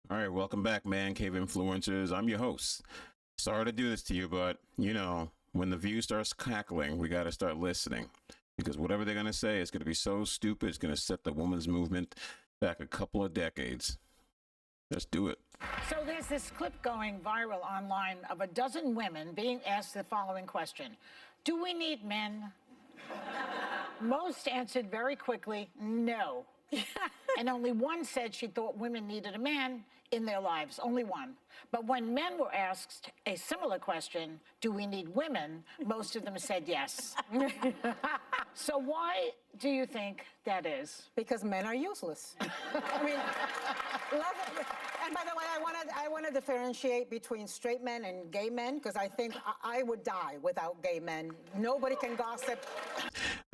All right, welcome back, Man Cave Influencers. I'm your host. Sorry to do this to you, but when the view starts cackling, we got to start listening because whatever they're going to say is going to be so stupid, it's going to set the women's movement back a couple of decades. Let's do it. So there's this clip going viral online of a dozen women being asked the following question: do we need men? Most answered very quickly, no. And only one said she thought women needed a man in their lives, only one. But when men were asked a similar question, do we need women, most of them said yes. So why do you think that is? Because men are useless. I mean, and by the way, I want to differentiate between straight men and gay men because I think I would die without gay men. Nobody can gossip.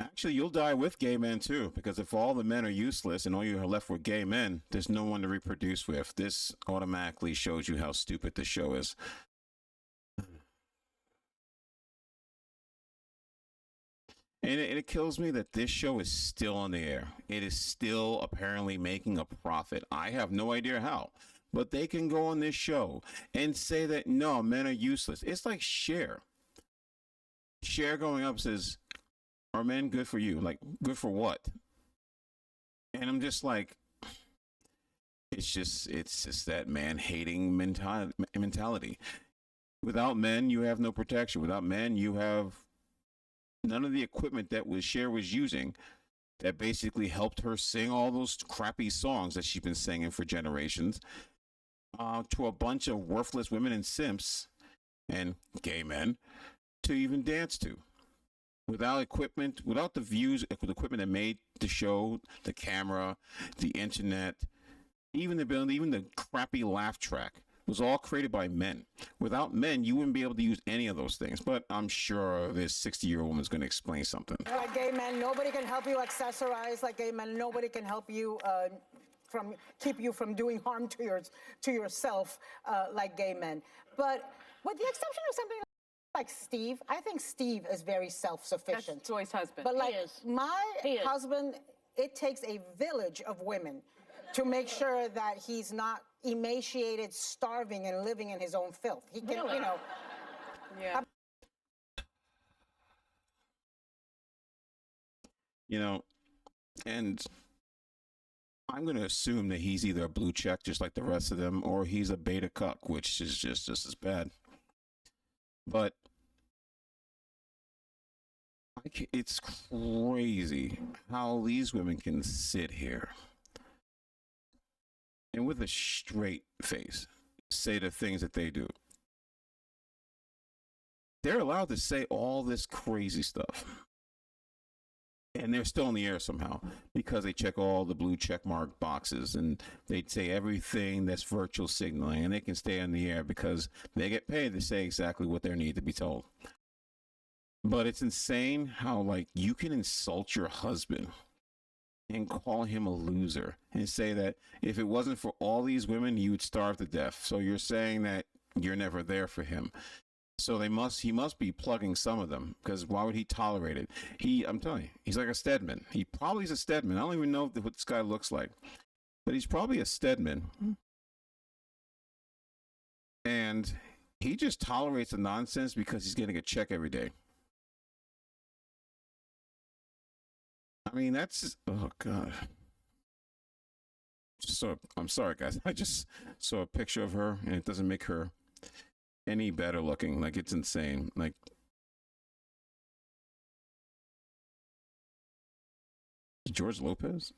Actually, you'll die with gay men too, because if all the men are useless and all you are left with gay men, there's no one to reproduce with. This automatically shows you how stupid this show is. And it kills me that this show is still on the air. It is still apparently making a profit. I have no idea how, but they can go on this show and say that no, men are useless. It's like Cher. Cher going up says, "Are men good for you? Like, good for what?" And I'm just like, it's just that man hating mentality. Without men, you have no protection. Without men, you have none of the equipment that Cher was using that basically helped her sing all those crappy songs that she's been singing for generations to a bunch of worthless women and simps and gay men to even dance to. Without equipment, without the views, the equipment that made the show, the camera, the internet, even the building, even the crappy laugh track was all created by men. Without men, you wouldn't be able to use any of those things. But I'm sure this 60-year-old woman's going to explain something. Like gay men, nobody can help you accessorize like gay men. Nobody can help you keep you from doing harm to yourself like gay men. But with the exception of something like Steve, I think Steve is very self-sufficient. That's Joy's husband. But like my He is. husband, it takes a village of women to make sure that he's not emaciated, starving, and living in his own filth. He can, Really? Yeah. And I'm going to assume that he's either a blue check, just like the rest of them, or he's a beta cuck, which is just as bad. But it's crazy how these women can sit here and with a straight face say the things that they do. They're allowed to say all this crazy stuff. And they're still in the air somehow because they check all the blue check mark boxes and they say everything that's virtual signaling, and they can stay in the air because they get paid to say exactly what they need to be told. But it's insane how, like, you can insult your husband and call him a loser and say that if it wasn't for all these women, you would starve to death. So you're saying that you're never there for him. So he must be plugging some of them, because why would he tolerate it? I'm telling you, he's like a Stedman. He probably is a Stedman. I don't even know what this guy looks like, but he's probably a Stedman. And he just tolerates the nonsense because he's getting a check every day. I mean, that's just, oh God. I'm sorry, guys. I just saw a picture of her, and it doesn't make her any better looking. Like, it's insane. Like, George Lopez.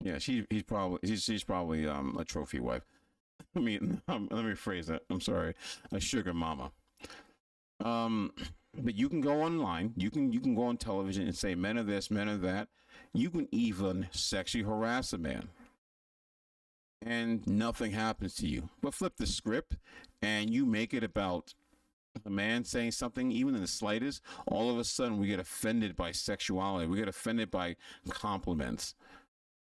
Yeah, she's probably a trophy wife. I mean, let me rephrase that. I'm sorry, a sugar mama. But you can go online. You can go on television and say men are this, men are that. You can even sexually harass a man, and nothing happens to you. But flip the script, and you make it about a man saying something, even in the slightest. All of a sudden, we get offended by sexuality. We get offended by compliments.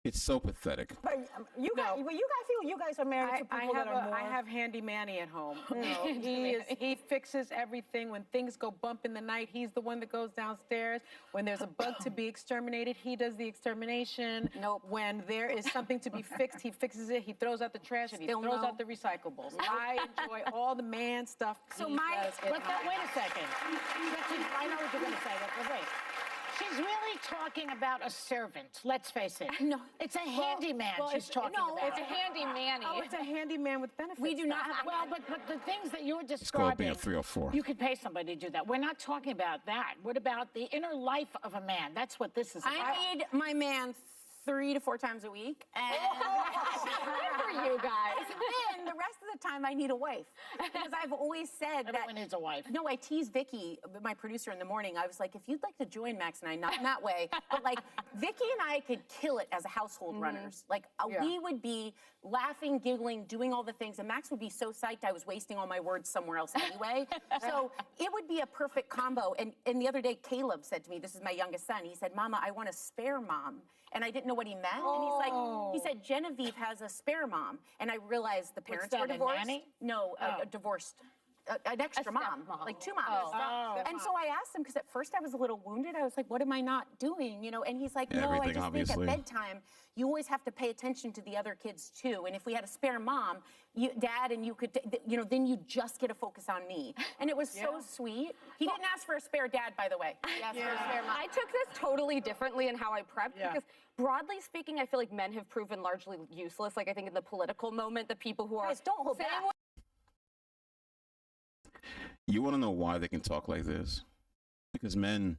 It's so pathetic. But you guys are married to people that are more. I have handy Manny at home. He fixes everything. When things go bump in the night, he's the one that goes downstairs. When there's a bug to be exterminated, he does the extermination. Nope. When there is something to be fixed, he fixes it. He throws out the trash and he Still throws no. out the recyclables. I enjoy all the man stuff. So he my- does at Wait my a second. I know what you're going to say, but wait. She's really talking about a servant. Let's face it. No. It's a handyman she's talking no, about. it's a handy Manny. Oh, it's a handyman with benefits. We do not have. Well, but the things that you're called describing, being a 304. you could pay somebody to do that. We're not talking about that. What about the inner life of a man? That's what this is about. I need my man 3 to 4 times a week. And good for you guys. And the rest of the time, I need a wife. Because I've always said Everyone that. needs a wife. No, I teased Vicky, my producer, in the morning. I was like, if you'd like to join Max and I, not in that way, but like Vicky and I could kill it as a household runners. Like we would be laughing, giggling, doing all the things, and Max would be so psyched I was wasting all my words somewhere else anyway. So it would be a perfect combo. And the other day, Caleb said to me, this is my youngest son, he said, Mama, I want a spare mom. And I didn't know what he meant. And he's like, he said, Genevieve has a spare mom. And I realized the parents that, were a divorced. nanny? No, divorced. An extra mom, stepmom. like 2 moms. And so I asked him, because at first I was a little wounded. I was like, what am I not doing? You know, and he's like, no, I Everything, just obviously. think at bedtime, you always have to pay attention to the other kids too. And if we had a spare mom, dad, and you could, you know, then you just get to focus on me. And it was so sweet. He didn't ask for a spare dad, by the way. He asked for a spare mom. I took this totally differently in how I prepped because broadly speaking, I feel like men have proven largely useless. Like I think in the political moment, the people who are Guys, don't hold saying back. what You want to know why they can talk like this? Because men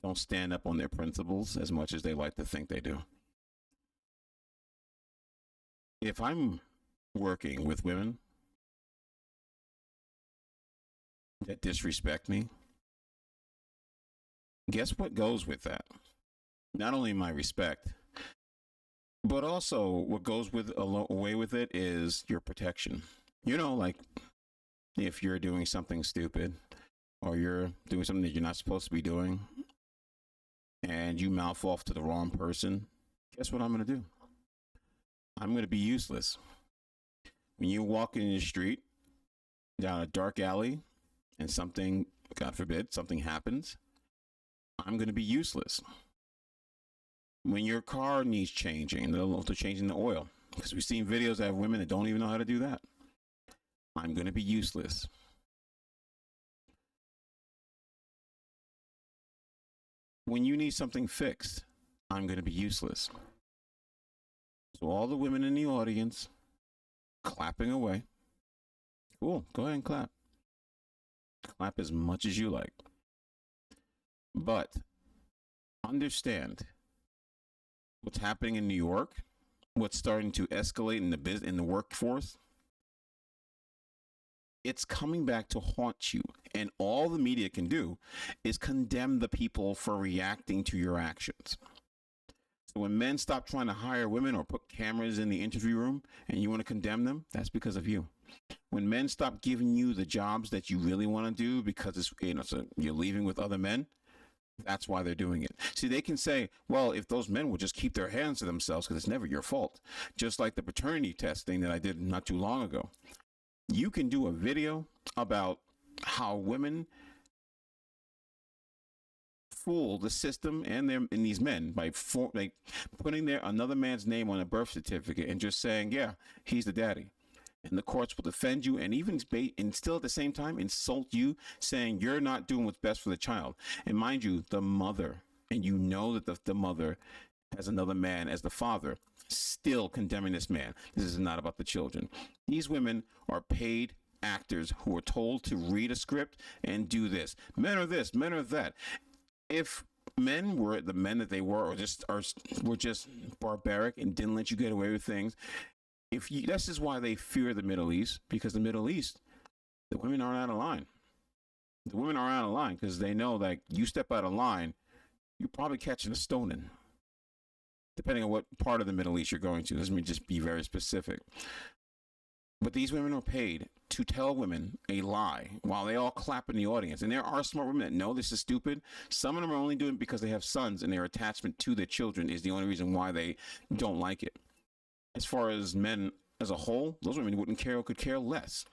don't stand up on their principles as much as they like to think they do. If I'm working with women that disrespect me, guess what goes with that? Not only my respect, but also what goes with away with it is your protection. You know, like if you're doing something stupid or you're doing something that you're not supposed to be doing and you mouth off to the wrong person, guess what I'm going to do? I'm going to be useless. When you walk in the street down a dark alley and something, God forbid, something happens, I'm going to be useless. When your car needs changing, they're changing the oil, because we've seen videos that have women that don't even know how to do that, I'm going to be useless. When you need something fixed, I'm going to be useless. So all the women in the audience clapping away. Cool, go ahead and clap. Clap as much as you like. But understand what's happening in New York, what's starting to escalate in the workforce. It's coming back to haunt you. And all the media can do is condemn the people for reacting to your actions. So when men stop trying to hire women or put cameras in the interview room and you want to condemn them, that's because of you. When men stop giving you the jobs that you really want to do because it's, so you're leaving with other men, that's why they're doing it. See, they can say, well, if those men would just keep their hands to themselves, because it's never your fault. Just like the paternity test thing that I did not too long ago. You can do a video about how women fool the system and these men by putting another man's name on a birth certificate and just saying, yeah, he's the daddy. And the courts will defend you and even and still at the same time insult you, saying you're not doing what's best for the child. And mind you, the mother, and you know that the mother has another man as the father, still condemning this man. This is not about the children. These women are paid actors who are told to read a script and do this. Men are this, men are that. If men were the men that they were, or were just barbaric and didn't let you get away with things, this is why they fear the Middle East, because the Middle East, the women aren't out of line. The women are out of line because they know that you step out of line, you're probably catching a stoning. Depending on what part of the Middle East you're going to. Let me just be very specific. But these women are paid to tell women a lie while they all clap in the audience. And there are smart women that know this is stupid. Some of them are only doing it because they have sons and their attachment to their children is the only reason why they don't like it. As far as men as a whole, those women wouldn't care or could care less.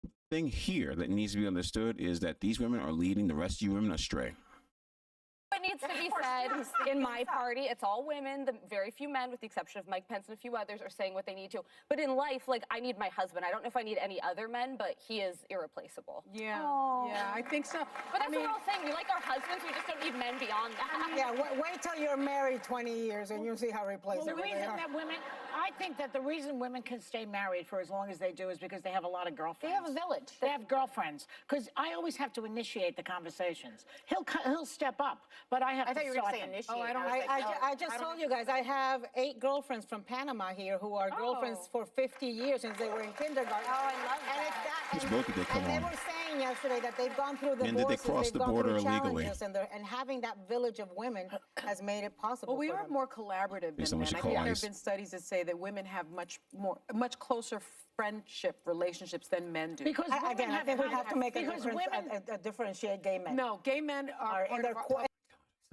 The thing here that needs to be understood is that these women are leading the rest of you women astray. What needs to be said in my party, it's all women, the very few men, with the exception of Mike Pence and a few others, are saying what they need to. But in life, like, I need my husband. I don't know if I need any other men, but he is irreplaceable. Yeah, yeah, I think so. But that's what we're all saying. We like our husbands, we just don't need men beyond that. Yeah, wait till you're married 20 years and you'll see how replaceable Well, the they reason are. that women, I think that the reason women can stay married for as long as they do is because they have a lot of girlfriends. They have a village. They have girlfriends. Because I always have to initiate the conversations. He'll step up, but I have I to thought you were going start to say them. initiate. Oh, I don't- I just told you guys, I have 8 girlfriends from Panama here who are girlfriends for 50 years since they were in kindergarten. Oh, I love And that. it's that. Which boat did they come and they on? were saying yesterday that they've gone through the And did they cross the border illegally? And having that village of women has made it possible Well, we for are them. more collaborative Based than on what men. you I call think there have ICE. been studies that say that women have much closer friendship relationships than men do. Because women Again, I have think we have to make a because difference, women, differentiate gay men. No, gay men are And part they're of our qu-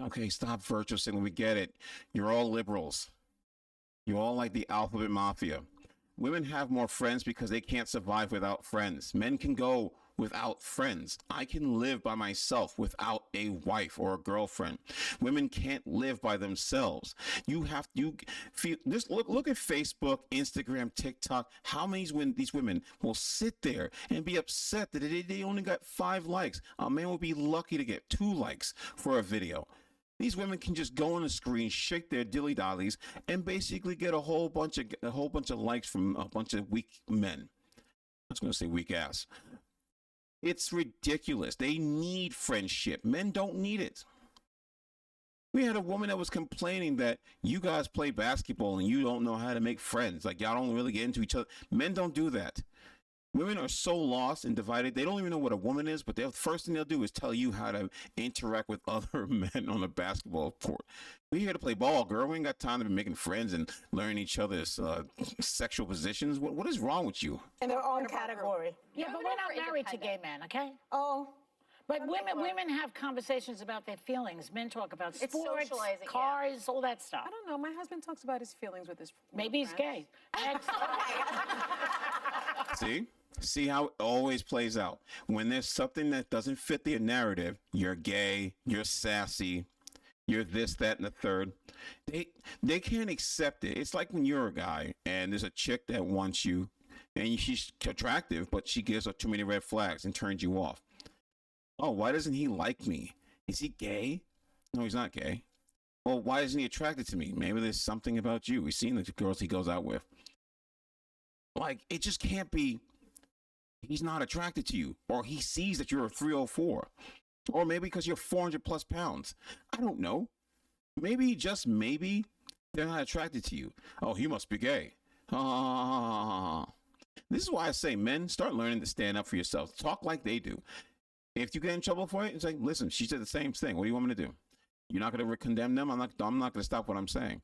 Okay, stop virtue signaling. We get it. You're all liberals. You're all like the alphabet mafia. Women have more friends because they can't survive without friends. Men can go without friends. I can live by myself without a wife or a girlfriend. Women can't live by themselves. You feel this. Look at Facebook, Instagram, TikTok. How many these women will sit there and be upset that they only got 5 likes? A man will be lucky to get 2 likes for a video. These women can just go on the screen, shake their dilly dollies, and basically get a whole bunch of likes from a bunch of weak men. I was going to say weak ass. It's ridiculous. They need friendship. Men don't need it. We had a woman that was complaining that you guys play basketball and you don't know how to make friends. Like, y'all don't really get into each other. Men don't do that. Women are so lost and divided. They don't even know what a woman is, but the first thing they'll do is tell you how to interact with other men on the basketball court. We're here to play ball, girl. We ain't got time to be making friends and learning each other's sexual positions. What is wrong with you? In their own category. yeah, but we're not married to gay men, okay? Oh, But women have conversations about their feelings. Men talk about It's sports, socializing, yeah. cars, all that stuff. I don't know. My husband talks about his feelings with his Maybe he's friends. gay. Next. See how it always plays out. When there's something that doesn't fit their narrative, you're gay, you're sassy, you're this, that, and the third. They can't accept it. It's like when you're a guy and there's a chick that wants you and she's attractive, but she gives up too many red flags and turns you off. Oh, why doesn't he like me? Is he gay? No, he's not gay. Well, why isn't he attracted to me? Maybe there's something about you. We've seen the girls he goes out with. Like, it just can't be he's not attracted to you, or he sees that you're a 304, or maybe because you're 400 plus pounds. I don't know. Maybe, just maybe, they're not attracted to you. Oh, he must be gay. This is why I say, men, start learning to stand up for yourselves. Talk like they do. If you get in trouble for it, it's like, listen, she said the same thing. What do you want me to do? You're not going to condemn them? I'm not going to stop what I'm saying.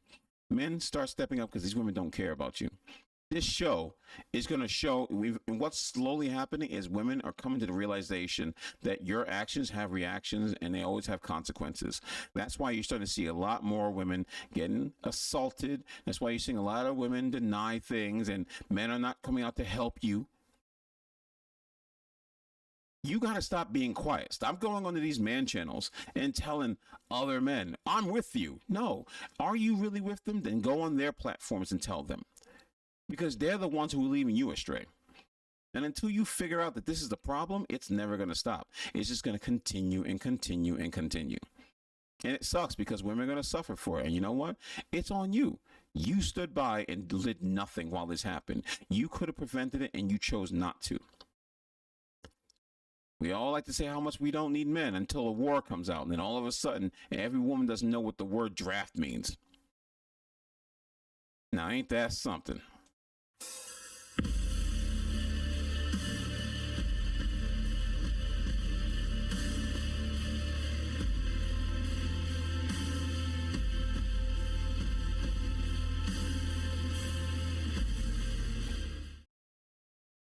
Men, start stepping up because these women don't care about you. This show is going to show, and what's slowly happening is women are coming to the realization that your actions have reactions and they always have consequences. That's why you're starting to see a lot more women getting assaulted. That's why you're seeing a lot of women deny things and men are not coming out to help you. You got to stop being quiet. Stop going onto these man channels and telling other men, I'm with you. No. Are you really with them? Then go on their platforms and tell them. Because they're the ones who are leading you astray. And until you figure out that this is the problem, it's never going to stop. It's just going to continue and continue and continue. And it sucks because women are going to suffer for it. And you know what? It's on you. You stood by and did nothing while this happened. You could have prevented it and you chose not to. We all like to say how much we don't need men until a war comes out. And then all of a sudden, every woman doesn't know what the word draft means. Now, ain't that something?